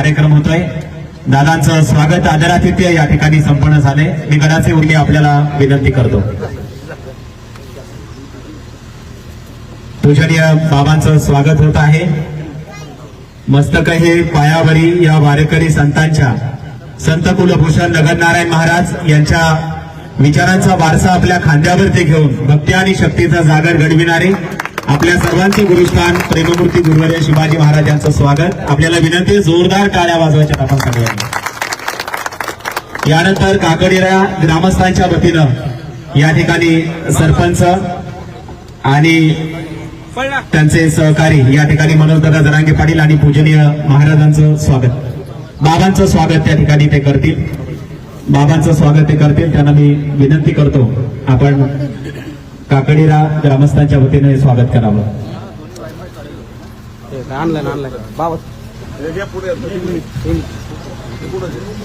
कार्यक्रम होतोय। दादांचं स्वागत आदरातिथ्य या ठिकाणी संपन्न झाले। मी गडाचे उर्मी आपल्याला विनंती करतो। पूजनीय बाबांचं स्वागत होत आहे। मस्तक हे पायावरी या वारकरी संतांच्या संत कुलभूषण नगरनारायण महाराज यांच्या विचारांचा वारसा आपल्या खांद्यावरती घेऊन भक्ती आणि शक्तीचा जागर घडविणारे आपल्या सर्वांचे गुरुस्थान प्रेममूर्ती गुरुवर्य शिवाजी महाराज यांचं स्वागत। आपल्याला विनंती जोरदार टाळ्या वाजवायच्या आपण सगळ्यांनी। यानंतर काकडिरा ग्रामस्थांच्या वतीनं या ठिकाणी सरपंच आणि त्यांचे सहकारी या ठिकाणी मनोजदादा जरांगे पाटील आणि पूजनीय महाराजांचं स्वागत, बाबांचं स्वागत त्या ठिकाणी ते करतील। बाबांचं स्वागत ते करतील, त्यांना मी विनंती करतो आपण काकडिरा ग्रामस्थांच्या वतीने स्वागत करावं।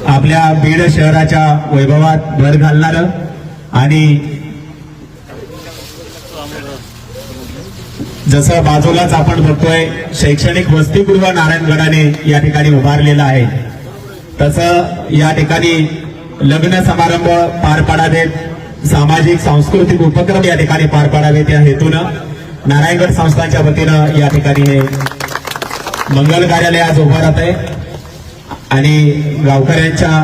आपल्या बीड शहराच्या वैभवात भर घालणारं आणि जसं बाजूलाच आपण बघतोय शैक्षणिक वसतिगृह नारायणगडाने या ठिकाणी उभारलेलं आहे, तसं या ठिकाणी लग्न समारंभ पार पाडावेत, सामाजिक सांस्कृतिक उपक्रम या ठिकाणी पार पाडावेत या हेतूनं नारायणगड संस्थांच्या वतीनं या ठिकाणी हे मंगल कार्यालय आज उभं राहत आहे आणि गावकऱ्यांच्या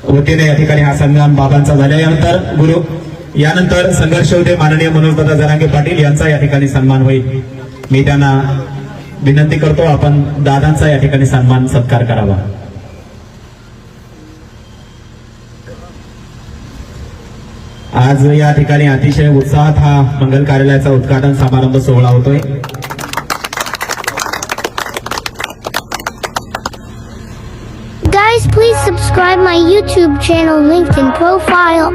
वतीने या ठिकाणी हा सन्मान बाबांचा झाल्यानंतर यानंतर संघर्ष होते माननीय मनोजदादा जरांगे पाटील यांचा या ठिकाणी सन्मान होईल। मी त्यांना विनंती करतो आपण दादांचा या ठिकाणी सन्मान सत्कार करावा। आज या ठिकाणी अतिशय उत्साहात हा मंगल कार्यालयाचा उद्घाटन समारंभ सोहळा होतोय। Guys, please subscribe my YouTube channel linked in profile.